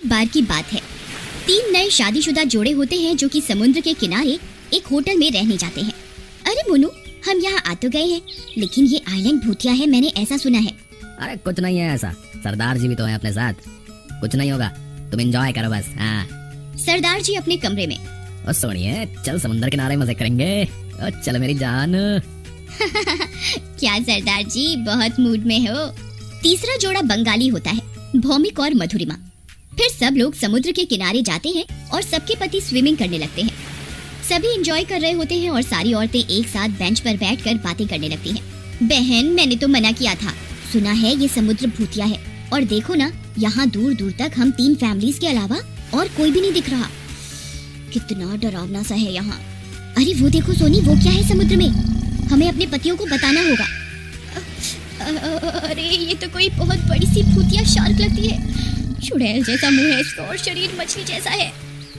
एक बार की बात है, 3 नए शादीशुदा जोड़े होते हैं जो कि समुद्र के किनारे एक होटल में रहने जाते हैं। अरे मोनू, हम यहाँ आ तो गए हैं, लेकिन ये आइलैंड भूतिया है, मैंने ऐसा सुना है। अरे कुछ नहीं है ऐसा, सरदार जी भी तो है अपने साथ, कुछ नहीं होगा, तुम एंजॉय करो बस। हाँ सरदार जी अपने कमरे में। ओ सोनिए, चल समुद्र किनारे मजे करेंगे। ओ चल मेरी जान। क्या सरदार जी बहुत मूड में हो। तीसरा जोड़ा बंगाली होता है, भौमिक और मधुरिमा। फिर सब लोग समुद्र के किनारे जाते हैं और सबके पति स्विमिंग करने लगते हैं। सभी एंजॉय कर रहे होते हैं और सारी औरतें एक साथ बेंच पर बैठकर बातें करने लगती हैं। बहन, मैंने तो मना किया था, सुना है ये समुद्र भूतिया है, और देखो ना, यहाँ दूर दूर तक हम 3 फैमिलीज के अलावा और कोई भी नहीं दिख रहा। कितना डरावना सा है यहाँ। अरे वो देखो सोनी, वो क्या है समुद्र में, हमें अपने पतियों को बताना होगा। अरे ये तो कोई बहुत बड़ी सी भूतिया शार्क लगती है, चुड़ैल जैसा मुंह है इसका और शरीर मछली जैसा है।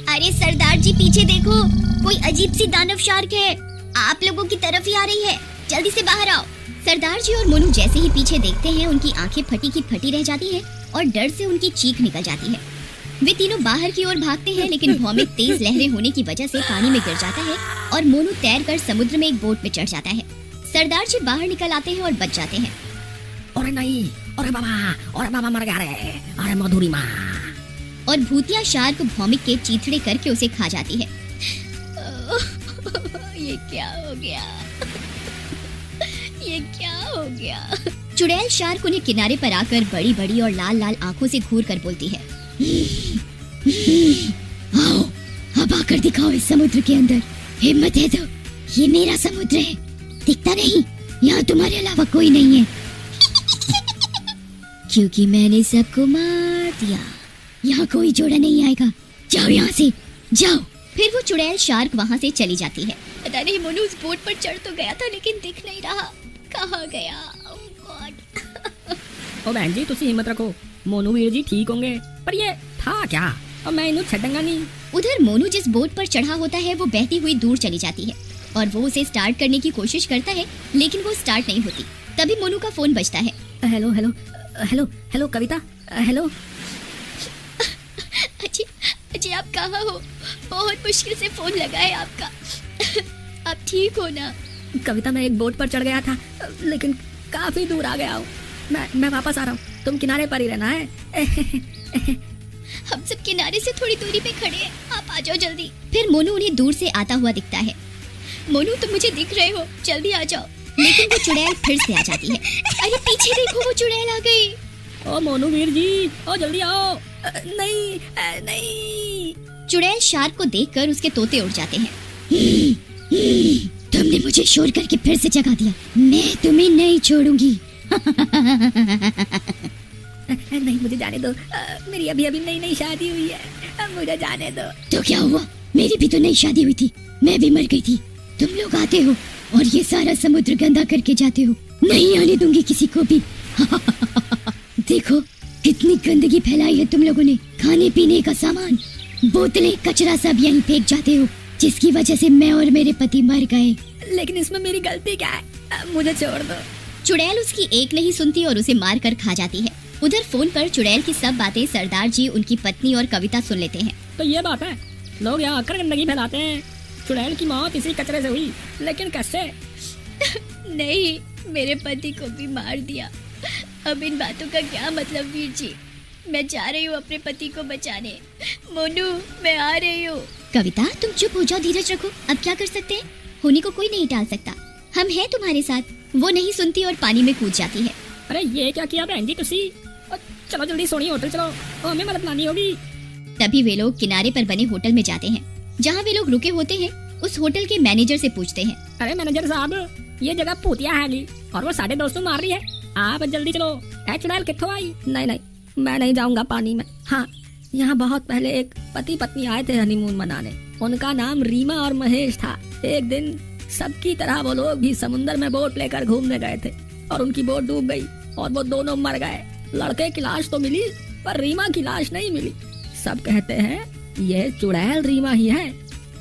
अरे सरदार जी पीछे देखो, कोई अजीब सी दानव शार्क है, आप लोगों की तरफ ही आ रही है, जल्दी से बाहर आओ। सरदार जी और मोनू जैसे ही पीछे देखते हैं, उनकी आंखें फटी की फटी रह जाती हैं और डर से उनकी चीख निकल जाती है। वे तीनों बाहर की ओर भागते हैं, लेकिन भौमिक तेज लहरें होने की वजह से पानी में गिर जाता है और मोनू तैरकर समुद्र में एक बोट में चढ़ जाता है। सरदार जी बाहर निकल आते हैं और बच जाते हैं। अरे नहीं, अरे बाबा मर गया रे, अरे मधुरिमा। और भूतिया शार्क भौमिक के चीथड़े करके उसे खा जाती है। ये क्या हो गया, ये क्या हो गया। चुड़ैल शार्क उन्हें किनारे पर आकर बड़ी बड़ी और लाल लाल आंखों से घूर कर बोलती है, आओ अब आकर दिखाओ इस समुद्र के अंदर, हिम्मत है तो, ये मेरा समुद्र है, दिखता नहीं, यहाँ तुम्हारे अलावा कोई नहीं है। क्योंकि मैंने सबको मार दिया, यहाँ कोई जोड़ा नहीं आएगा, जाओ यहाँ से, जाओ। फिर वो चुड़ैल शार्क वहाँ से चली जाती है। पता नहीं मोनू उस बोट पर चढ़ तो गया था, लेकिन दिख नहीं रहा, कहाँ गया। ओह गॉड। ओ बहन जी तुसी हिम्मत रखो, मोनू वीर जी ठीक होंगे, पर ये था क्या, और मैं इन्हें छड़ूंगा नहीं। उधर मोनू जिस बोट पर चढ़ा होता है वो बहती हुई दूर चली जाती है और वो उसे स्टार्ट करने की कोशिश करता है, लेकिन वो स्टार्ट नहीं होती। तभी मोनू का फोन बजता है। हेलो हेलो हेलो हेलो कविता, हेलो। अजी आप कहाँ हो, बहुत मुश्किल से फोन लगा है आपका। आप ठीक हो ना? कविता मैं एक बोट पर चढ़ गया था, लेकिन काफी दूर आ गया हूँ, मैं वापस आ रहा हूँ, तुम किनारे पर ही रहना है। हम सब किनारे से थोड़ी दूरी पे खड़े हैं, आप आ जाओ जल्दी। फिर मोनू उन्हें दूर से आता हुआ दिखता है। मोनू तुम मुझे दिख रहे हो, जल्दी आ जाओ। लेकिन वो चुड़ैल फिर से आ जाती है। अरे पीछे देखो, वो चुड़ैल आ गई। ओ मोनू वीर जी, ओ जल्दी आओ। नहीं। चुड़ैल शार्क को देखकर उसके तोते उड़ जाते हैं। तुमने मुझे शोर करके फिर से जगा दिया, मैं तुम्हें नहीं छोड़ूंगी। नहीं मुझे जाने दो, मेरी अभी नई शादी हुई है, मुझे जाने दो। तो क्या हुआ, मेरी भी तो नई शादी हुई थी, मैं भी मर गई थी। तुम लोग आते हो और ये सारा समुद्र गंदा करके जाते हो, नहीं आने दूंगी किसी को भी। देखो कितनी गंदगी फैलाई है तुम लोगों ने, खाने पीने का सामान, बोतलें, कचरा सब यहीं फेंक जाते हो, जिसकी वजह से मैं और मेरे पति मर गए। लेकिन इसमें मेरी गलती क्या है, मुझे छोड़ दो। चुड़ैल उसकी एक नहीं सुनती और उसे मार कर खा जाती है। उधर फोन पर चुड़ैल की सब बातें सरदार जी, उनकी पत्नी और कविता सुन लेते हैं। तो ये बात है, लोग यहाँ आकर गंदगी फैलाते हैं, चुड़ैल की मौत इसी कचरे से हुई, लेकिन कैसे? नहीं, मेरे पति को भी मार दिया। अब इन बातों का क्या मतलब वीर जी, मैं जा रही हूँ अपने पति को बचाने। मोनू मैं आ रही हूँ। कविता तुम चुप हो जाओ, धीरज रखो, अब क्या कर सकते हैं, होनी को कोई नहीं टाल सकता, हम हैं तुम्हारे साथ। वो नहीं सुनती और पानी में कूद जाती है। अरे ये क्या किया बहन जी तुसी, चलो जल्दी सोनी होटल चलो, हमें मदद लानी होगी। तभी वे लोग किनारे पर बने होटल में जाते हैं, जहाँ वे लोग रुके होते हैं। उस होटल के मैनेजर से पूछते हैं, अरे मैनेजर साहब, ये जगह भूतिया है और वो साढ़े दोस्तों मार रही है, आप जल्दी चलो। चुड़ैल कित्थों आई? नहीं मैं नहीं जाऊंगा पानी में। हाँ, यहाँ बहुत पहले एक पति पत्नी आए थे हनीमून मनाने, उनका नाम रीमा और महेश था। एक दिन सबकी तरह वो लोग भी समुद्र में बोट लेकर घूमने गए थे और उनकी बोट डूब गई और वो दोनों मर गए। लड़के की लाश तो मिली पर रीमा की लाश नहीं मिली। सब कहते हैं ये चुड़ैल रीमा ही है।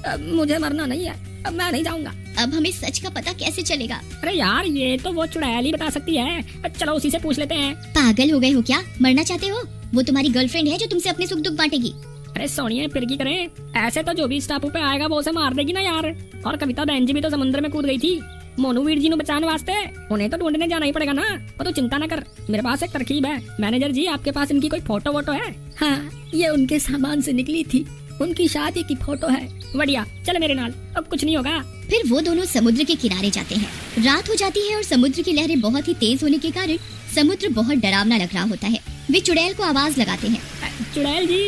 अब मुझे मरना नहीं है, अब मैं नहीं जाऊंगा। अब हमें सच का पता कैसे चलेगा? अरे यार ये तो वो चुड़ैल ही बता सकती है, चलो उसी से पूछ लेते हैं। पागल हो गए हो क्या, मरना चाहते हो? वो तुम्हारी गर्लफ्रेंड है जो तुमसे अपने सुख दुख बांटेगी। अरे सोनिया फिर की करें, ऐसे तो जो भी इस टापू पे आएगा वो उसे मार देगी ना यार। और कविता बहन जी भी तो समुद्र में कूद गई थी मोनू वीर जी को बचाने वास्ते, उन्हें तो ढूंढने जाना ही पड़ेगा ना। वो तो चिंता ना कर, मेरे पास एक तरकीब है। मैनेजर जी आपके पास इनकी कोई फोटो वोटो है? हाँ, ये उनके सामान से निकली थी, उनकी शादी की फोटो है। बढ़िया, चल मेरे नाल, अब कुछ नहीं होगा। फिर वो दोनों समुद्र के किनारे जाते हैं। रात हो जाती है और समुद्र की लहरें बहुत ही तेज होने के कारण समुद्र बहुत डरावना लग रहा होता है। वे चुड़ैल को आवाज लगाते हैं। चुड़ैल जी,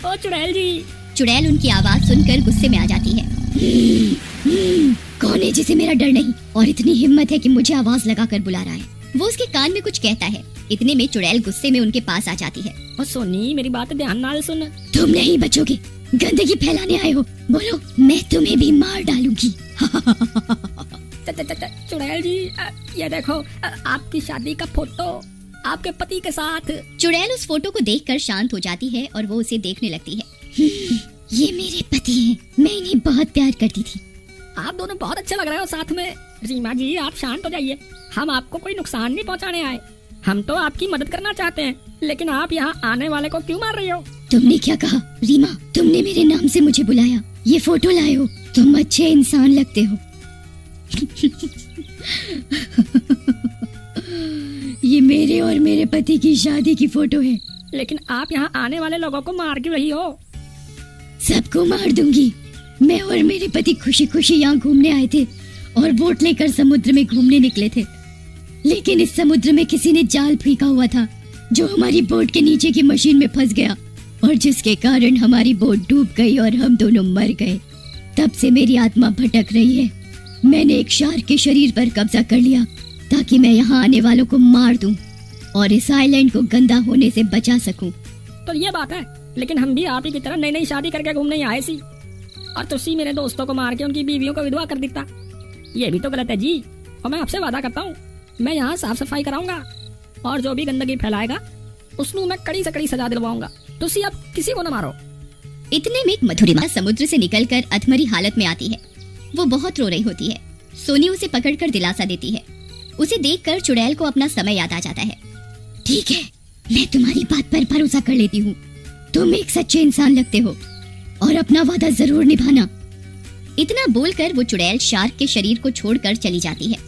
ओ चुड़ैल जी। चुड़ैल उनकी आवाज सुनकर गुस्से में आ जाती है। कौन है जिसे मेरा डर नहीं और इतनी हिम्मत है कि मुझे आवाज लगाकर बुला रहा है? वो उसके कान में कुछ कहता है। इतने में चुड़ैल गुस्से में उनके पास आ जाती है। ओ सोनी, मेरी बात ध्यान नाल सुन। तुम नहीं बचोगे, गंदगी फैलाने आए हो, बोलो मैं तुम्हें भी मार डालूंगी। चुड़ैल जी, ये देखो आपकी शादी का फोटो आपके पति के साथ। चुड़ैल उस फोटो को देखकर शांत हो जाती है और वो उसे देखने लगती है। ये मेरे पति हैं, मैं इन्हें बहुत प्यार करती थी। आप दोनों बहुत अच्छे लग रहे हो साथ में। रीमा जी आप शांत हो जाइए, हम आपको कोई नुकसान नहीं पहुंचाने आए, हम तो आपकी मदद करना चाहते हैं। लेकिन आप यहाँ आने वाले को क्यों मार रही हो? तुमने क्या कहा रीमा? तुमने मेरे नाम से मुझे बुलाया, ये फोटो लाए हो, तुम अच्छे इंसान लगते हो। ये मेरे और मेरे पति की शादी की फोटो है। लेकिन आप यहाँ आने वाले लोगों को मार क्यों रही हो? सबको मार दूंगी। मैं और मेरे पति खुशी खुशी यहाँ घूमने आए थे और बोट लेकर समुद्र में घूमने निकले थे, लेकिन इस समुद्र में किसी ने जाल फेंका हुआ था जो हमारी बोट के नीचे की मशीन में फंस गया और जिसके कारण हमारी बोट डूब गई और हम दोनों मर गए। तब से मेरी आत्मा भटक रही है। मैंने एक शार्क के शरीर पर कब्जा कर लिया ताकि मैं यहाँ आने वालों को मार दूं और इस आइलैंड को गंदा होने से बचा सकूं। तो ये बात है, लेकिन हम भी आप ही की तरह नई नई शादी करके घूमने ही आए सी, और तुसी मेरे दोस्तों को मार के उनकी बीवियों को विधवा कर देता। ये भी तो गलत है जी। और मैं आपसे वादा करता हूँ, मैं यहाँ साफ सफाई कराऊंगा और जो भी गंदगी फैलाएगा उसको मैं कड़ी से कड़ी सजा दिलवाऊंगा। तुसी अब किसी को न मारो। इतने में मधुरिमा समुद्र से निकलकर अधमरी हालत में आती है। वो बहुत रो रही होती है। सोनी उसे पकड़कर दिलासा देती है। उसे देखकर चुड़ैल को अपना समय याद आ जाता है। ठीक है, मैं तुम्हारी बात पर भरोसा कर लेती हूँ। तुम एक सच्चे इंसान लगते हो और अपना वादा जरूर निभाना। इतना बोलकर वो चुड़ैल शार्क के शरीर को छोड़कर चली जाती है।